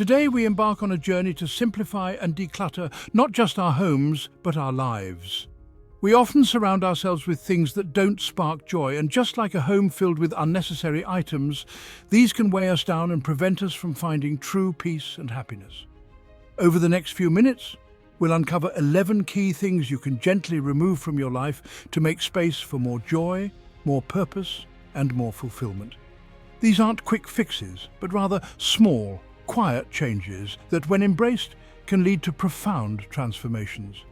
Today we embark on a journey to simplify and declutter not just our homes, but our lives. We often surround ourselves with things that don't spark joy, and just like a home filled with unnecessary items, these can weigh us down and prevent us from finding true peace and happiness. Over the next few minutes, we'll uncover 11 key things you can gently remove from your life to make space for more joy, more purpose, and more fulfillment. These aren't quick fixes, but rather small, quiet changes that, when embraced, can lead to profound transformations.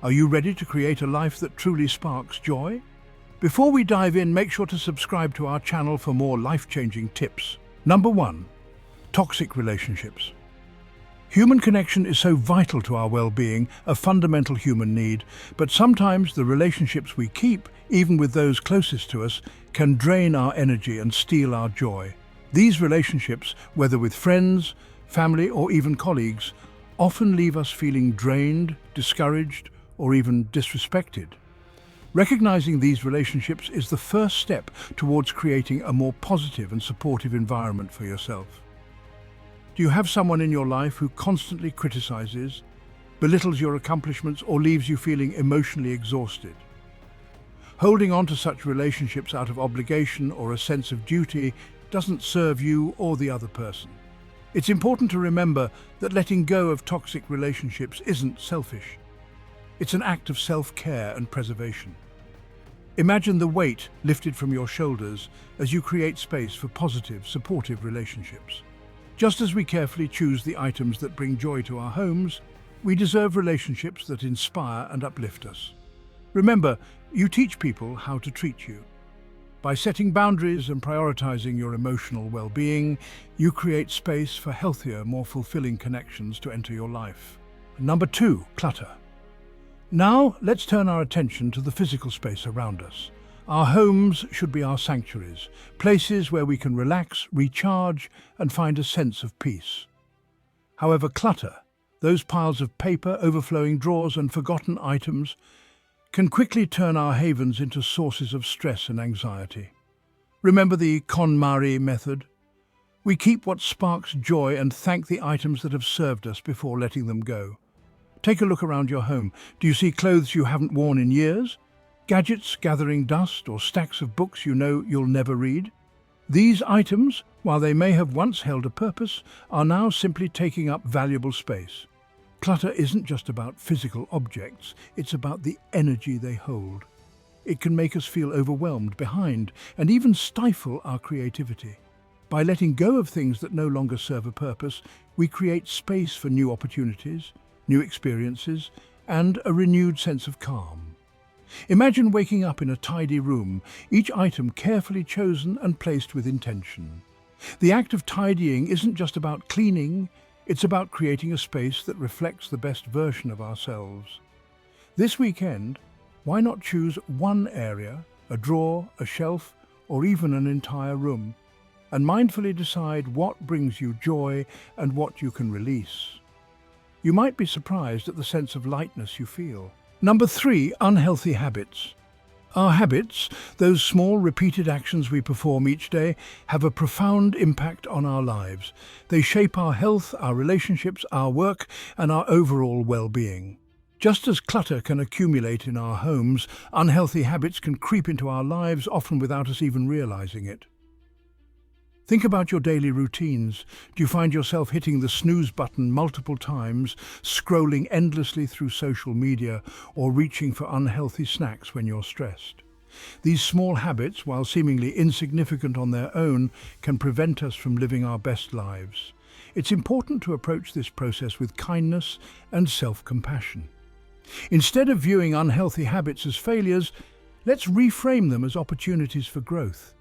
Are you ready to create a life that truly sparks joy? Before we dive in, make sure to subscribe to our channel for more life-changing tips. Number 1. Toxic relationships. Human connection is so vital to our well-being, a fundamental human need, but sometimes the relationships we keep, even with those closest to us, can drain our energy and steal our joy. These relationships, whether with friends, family, or even colleagues, often leave us feeling drained, discouraged, or even disrespected. Recognizing these relationships is the first step towards creating a more positive and supportive environment for yourself. Do you have someone in your life who constantly criticizes, belittles your accomplishments, or leaves you feeling emotionally exhausted? Holding on to such relationships out of obligation or a sense of duty doesn't serve you or the other person. It's important to remember that letting go of toxic relationships isn't selfish. It's an act of self-care and preservation. Imagine the weight lifted from your shoulders as you create space for positive, supportive relationships. Just as we carefully choose the items that bring joy to our homes, we deserve relationships that inspire and uplift us. Remember, you teach people how to treat you. By setting boundaries and prioritizing your emotional well-being, you create space for healthier, more fulfilling connections to enter your life. Number 2, clutter. Now, let's turn our attention to the physical space around us. Our homes should be our sanctuaries, places where we can relax, recharge, and find a sense of peace. However, clutter, those piles of paper, overflowing drawers, and forgotten items, can quickly turn our havens into sources of stress and anxiety. Remember the KonMari method? We keep what sparks joy and thank the items that have served us before letting them go. Take a look around your home. Do you see clothes you haven't worn in years? Gadgets gathering dust, or stacks of books you know you'll never read? These items, while they may have once held a purpose, are now simply taking up valuable space. Clutter isn't just about physical objects, it's about the energy they hold. It can make us feel overwhelmed, behind, and even stifle our creativity. By letting go of things that no longer serve a purpose, we create space for new opportunities, new experiences, and a renewed sense of calm. Imagine waking up in a tidy room, each item carefully chosen and placed with intention. The act of tidying isn't just about cleaning, it's about creating a space that reflects the best version of ourselves. This weekend, why not choose one area, a drawer, a shelf, or even an entire room, and mindfully decide what brings you joy and what you can release. You might be surprised at the sense of lightness you feel. Number 3, unhealthy habits. Our habits, those small, repeated actions we perform each day, have a profound impact on our lives. They shape our health, our relationships, our work, and our overall well-being. Just as clutter can accumulate in our homes, unhealthy habits can creep into our lives, often without us even realizing it. Think about your daily routines. Do you find yourself hitting the snooze button multiple times, scrolling endlessly through social media, or reaching for unhealthy snacks when you're stressed? These small habits, while seemingly insignificant on their own, can prevent us from living our best lives. It's important to approach this process with kindness and self-compassion. Instead of viewing unhealthy habits as failures, let's reframe them as opportunities for growth.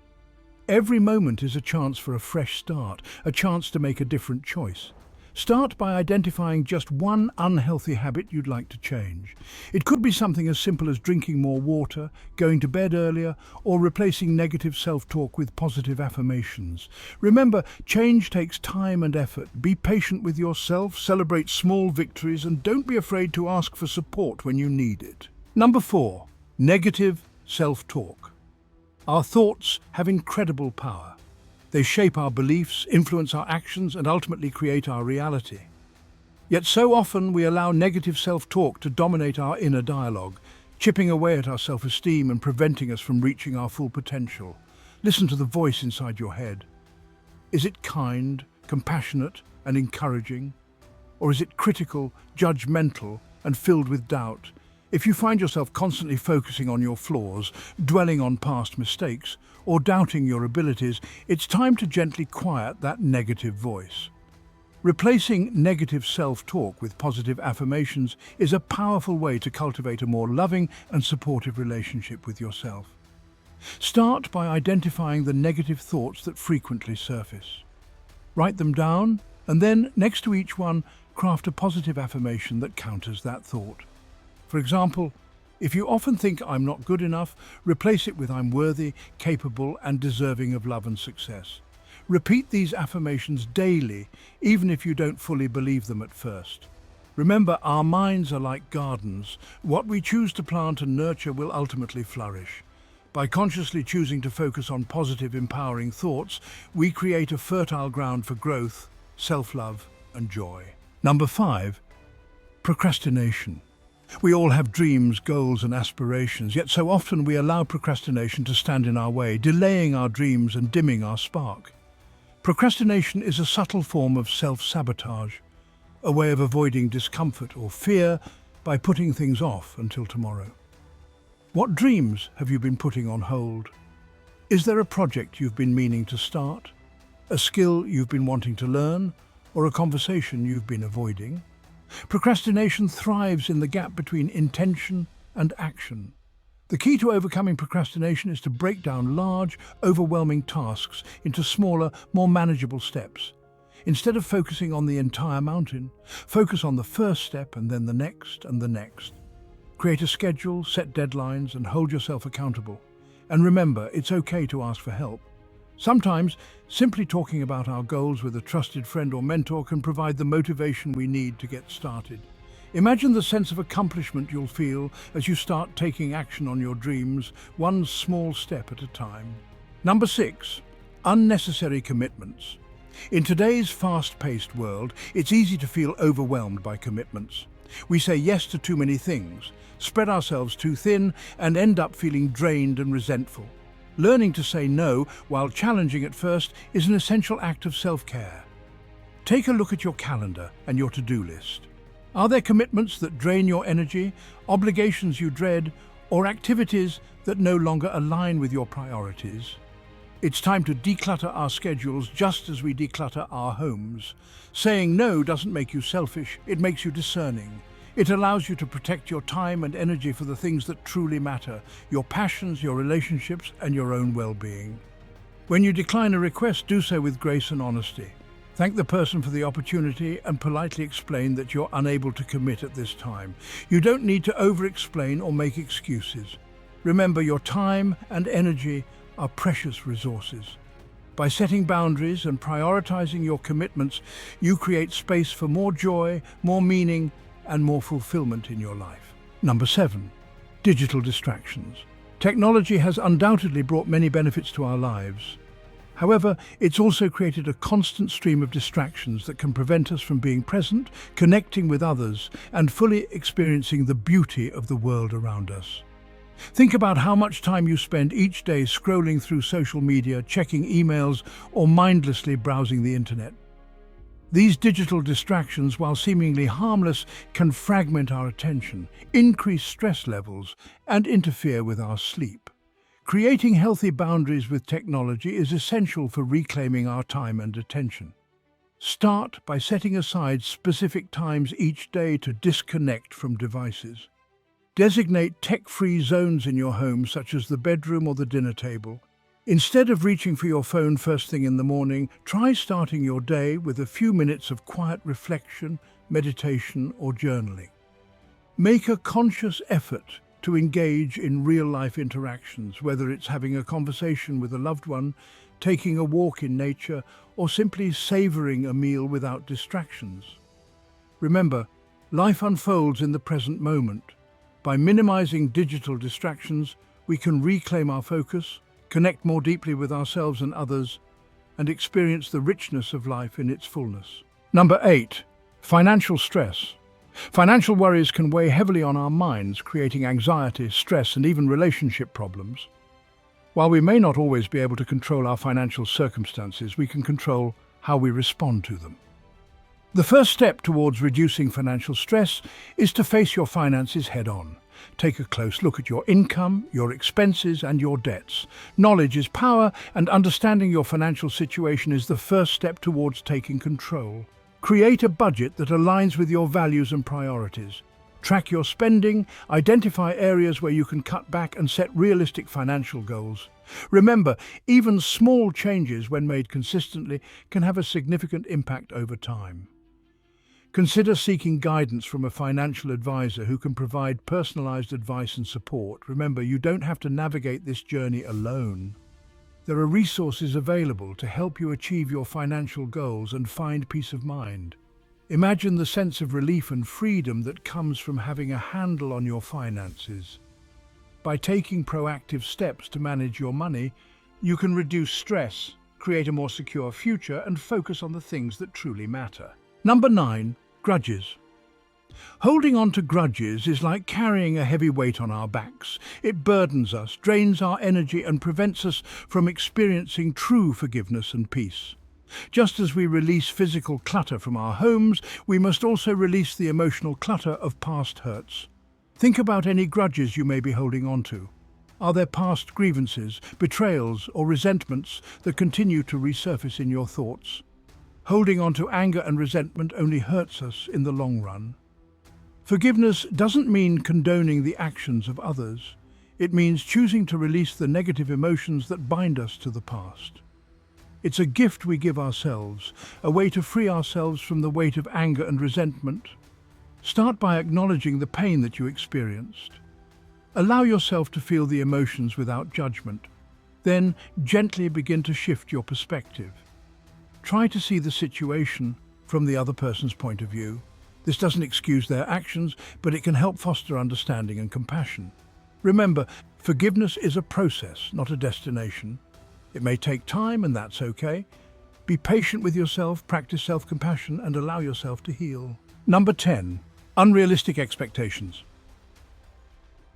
Every moment is a chance for a fresh start, a chance to make a different choice. Start by identifying just one unhealthy habit you'd like to change. It could be something as simple as drinking more water, going to bed earlier, or replacing negative self-talk with positive affirmations. Remember, change takes time and effort. Be patient with yourself, celebrate small victories, and don't be afraid to ask for support when you need it. Number 4, negative self-talk. Our thoughts have incredible power. They shape our beliefs, influence our actions, and ultimately create our reality. Yet so often we allow negative self-talk to dominate our inner dialogue, chipping away at our self-esteem and preventing us from reaching our full potential. Listen to the voice inside your head. Is it kind, compassionate, and encouraging? Or is it critical, judgmental, and filled with doubt? If you find yourself constantly focusing on your flaws, dwelling on past mistakes, or doubting your abilities, it's time to gently quiet that negative voice. Replacing negative self-talk with positive affirmations is a powerful way to cultivate a more loving and supportive relationship with yourself. Start by identifying the negative thoughts that frequently surface. Write them down, and then, next to each one, craft a positive affirmation that counters that thought. For example, if you often think "I'm not good enough," replace it with "I'm worthy, capable, and deserving of love and success." Repeat these affirmations daily, even if you don't fully believe them at first. Remember, our minds are like gardens. What we choose to plant and nurture will ultimately flourish. By consciously choosing to focus on positive, empowering thoughts, we create a fertile ground for growth, self-love, and joy. Number 5, procrastination. We all have dreams, goals, and aspirations, yet so often we allow procrastination to stand in our way, delaying our dreams and dimming our spark. Procrastination is a subtle form of self-sabotage, a way of avoiding discomfort or fear by putting things off until tomorrow. What dreams have you been putting on hold? Is there a project you've been meaning to start? A skill you've been wanting to learn? Or a conversation you've been avoiding? Procrastination thrives in the gap between intention and action. The key to overcoming procrastination is to break down large, overwhelming tasks into smaller, more manageable steps. Instead of focusing on the entire mountain, focus on the first step and then the next and the next. Create a schedule, set deadlines, and hold yourself accountable. And remember, it's okay to ask for help. Sometimes, simply talking about our goals with a trusted friend or mentor can provide the motivation we need to get started. Imagine the sense of accomplishment you'll feel as you start taking action on your dreams, one small step at a time. Number 6, unnecessary commitments. In today's fast-paced world, it's easy to feel overwhelmed by commitments. We say yes to too many things, spread ourselves too thin, and end up feeling drained and resentful. Learning to say no, while challenging at first, is an essential act of self-care. Take a look at your calendar and your to-do list. Are there commitments that drain your energy, obligations you dread, or activities that no longer align with your priorities? It's time to declutter our schedules just as we declutter our homes. Saying no doesn't make you selfish, it makes you discerning. It allows you to protect your time and energy for the things that truly matter, your passions, your relationships, and your own well-being. When you decline a request, do so with grace and honesty. Thank the person for the opportunity and politely explain that you're unable to commit at this time. You don't need to over-explain or make excuses. Remember, your time and energy are precious resources. By setting boundaries and prioritizing your commitments, you create space for more joy, more meaning, and more fulfillment in your life. Number 7, digital distractions. Technology has undoubtedly brought many benefits to our lives. However, it's also created a constant stream of distractions that can prevent us from being present, connecting with others, and fully experiencing the beauty of the world around us. Think about how much time you spend each day scrolling through social media, checking emails, or mindlessly browsing the internet. These digital distractions, while seemingly harmless, can fragment our attention, increase stress levels, and interfere with our sleep. Creating healthy boundaries with technology is essential for reclaiming our time and attention. Start by setting aside specific times each day to disconnect from devices. Designate tech-free zones in your home, such as the bedroom or the dinner table. Instead of reaching for your phone first thing in the morning, try starting your day with a few minutes of quiet reflection, meditation, or journaling. Make a conscious effort to engage in real-life interactions, whether it's having a conversation with a loved one, taking a walk in nature, or simply savoring a meal without distractions. Remember, life unfolds in the present moment. By minimizing digital distractions, we can reclaim our focus, connect more deeply with ourselves and others, and experience the richness of life in its fullness. Number 8. Financial stress. Financial worries can weigh heavily on our minds, creating anxiety, stress, and even relationship problems. While we may not always be able to control our financial circumstances, we can control how we respond to them. The first step towards reducing financial stress is to face your finances head-on. Take a close look at your income, your expenses, and your debts. Knowledge is power, and understanding your financial situation is the first step towards taking control. Create a budget that aligns with your values and priorities. Track your spending, identify areas where you can cut back, and set realistic financial goals. Remember, even small changes, when made consistently, can have a significant impact over time. Consider seeking guidance from a financial advisor who can provide personalized advice and support. Remember, you don't have to navigate this journey alone. There are resources available to help you achieve your financial goals and find peace of mind. Imagine the sense of relief and freedom that comes from having a handle on your finances. By taking proactive steps to manage your money, you can reduce stress, create a more secure future, and focus on the things that truly matter. Number 9. Grudges. Holding on to grudges is like carrying a heavy weight on our backs. It burdens us, drains our energy, and prevents us from experiencing true forgiveness and peace. Just as we release physical clutter from our homes, we must also release the emotional clutter of past hurts. Think about any grudges you may be holding on to. Are there past grievances, betrayals, or resentments that continue to resurface in your thoughts? Holding on to anger and resentment only hurts us in the long run. Forgiveness doesn't mean condoning the actions of others. It means choosing to release the negative emotions that bind us to the past. It's a gift we give ourselves, a way to free ourselves from the weight of anger and resentment. Start by acknowledging the pain that you experienced. Allow yourself to feel the emotions without judgment. Then gently begin to shift your perspective. Try to see the situation from the other person's point of view. This doesn't excuse their actions, but it can help foster understanding and compassion. Remember, forgiveness is a process, not a destination. It may take time, and that's okay. Be patient with yourself, practice self-compassion, and allow yourself to heal. Number 10. Unrealistic expectations.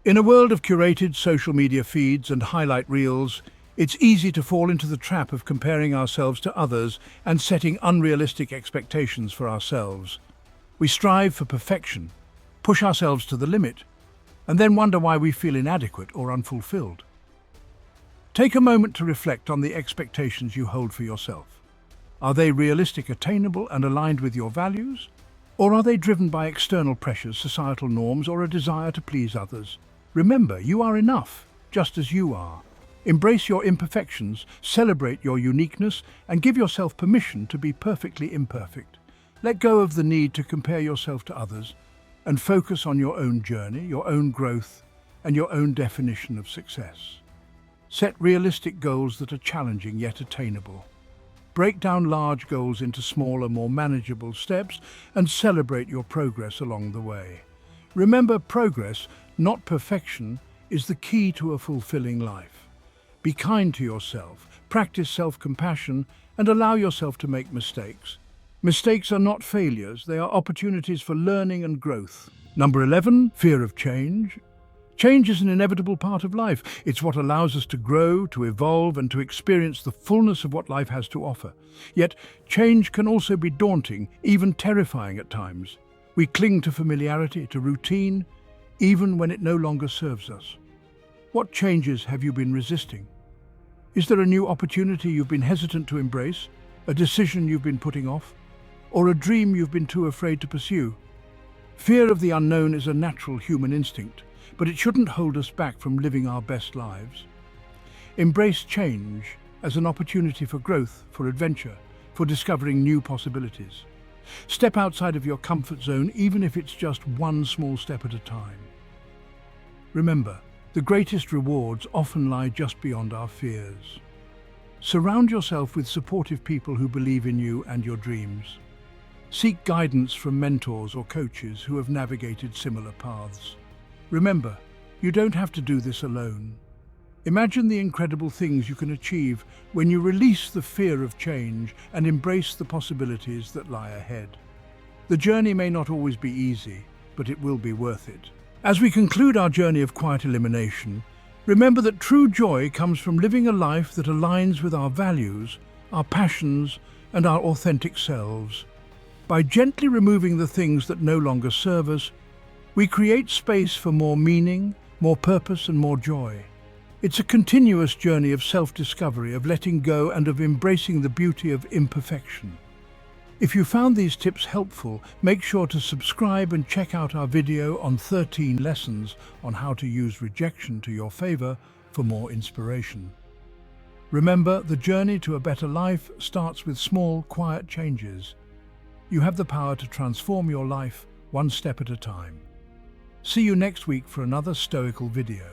In a world of curated social media feeds and highlight reels, it's easy to fall into the trap of comparing ourselves to others and setting unrealistic expectations for ourselves. We strive for perfection, push ourselves to the limit, and then wonder why we feel inadequate or unfulfilled. Take a moment to reflect on the expectations you hold for yourself. Are they realistic, attainable, and aligned with your values? Or are they driven by external pressures, societal norms, or a desire to please others? Remember, you are enough, just as you are. Embrace your imperfections, celebrate your uniqueness, and give yourself permission to be perfectly imperfect. Let go of the need to compare yourself to others and focus on your own journey, your own growth, and your own definition of success. Set realistic goals that are challenging yet attainable. Break down large goals into smaller, more manageable steps and celebrate your progress along the way. Remember, progress, not perfection, is the key to a fulfilling life. Be kind to yourself, practice self-compassion, and allow yourself to make mistakes. Mistakes are not failures, they are opportunities for learning and growth. Number 11, fear of change. Change is an inevitable part of life. It's what allows us to grow, to evolve, and to experience the fullness of what life has to offer. Yet, change can also be daunting, even terrifying at times. We cling to familiarity, to routine, even when it no longer serves us. What changes have you been resisting? Is there a new opportunity you've been hesitant to embrace, a decision you've been putting off, or a dream you've been too afraid to pursue? Fear of the unknown is a natural human instinct, but it shouldn't hold us back from living our best lives. Embrace change as an opportunity for growth, for adventure, for discovering new possibilities. Step outside of your comfort zone, even if it's just one small step at a time. Remember, the greatest rewards often lie just beyond our fears. Surround yourself with supportive people who believe in you and your dreams. Seek guidance from mentors or coaches who have navigated similar paths. Remember, you don't have to do this alone. Imagine the incredible things you can achieve when you release the fear of change and embrace the possibilities that lie ahead. The journey may not always be easy, but it will be worth it. As we conclude our journey of quiet elimination, remember that true joy comes from living a life that aligns with our values, our passions, and our authentic selves. By gently removing the things that no longer serve us, we create space for more meaning, more purpose, and more joy. It's a continuous journey of self-discovery, of letting go, and of embracing the beauty of imperfection. If you found these tips helpful, make sure to subscribe and check out our video on 13 lessons on how to use rejection to your favor for more inspiration. Remember, the journey to a better life starts with small, quiet changes. You have the power to transform your life one step at a time. See you next week for another Stoical video.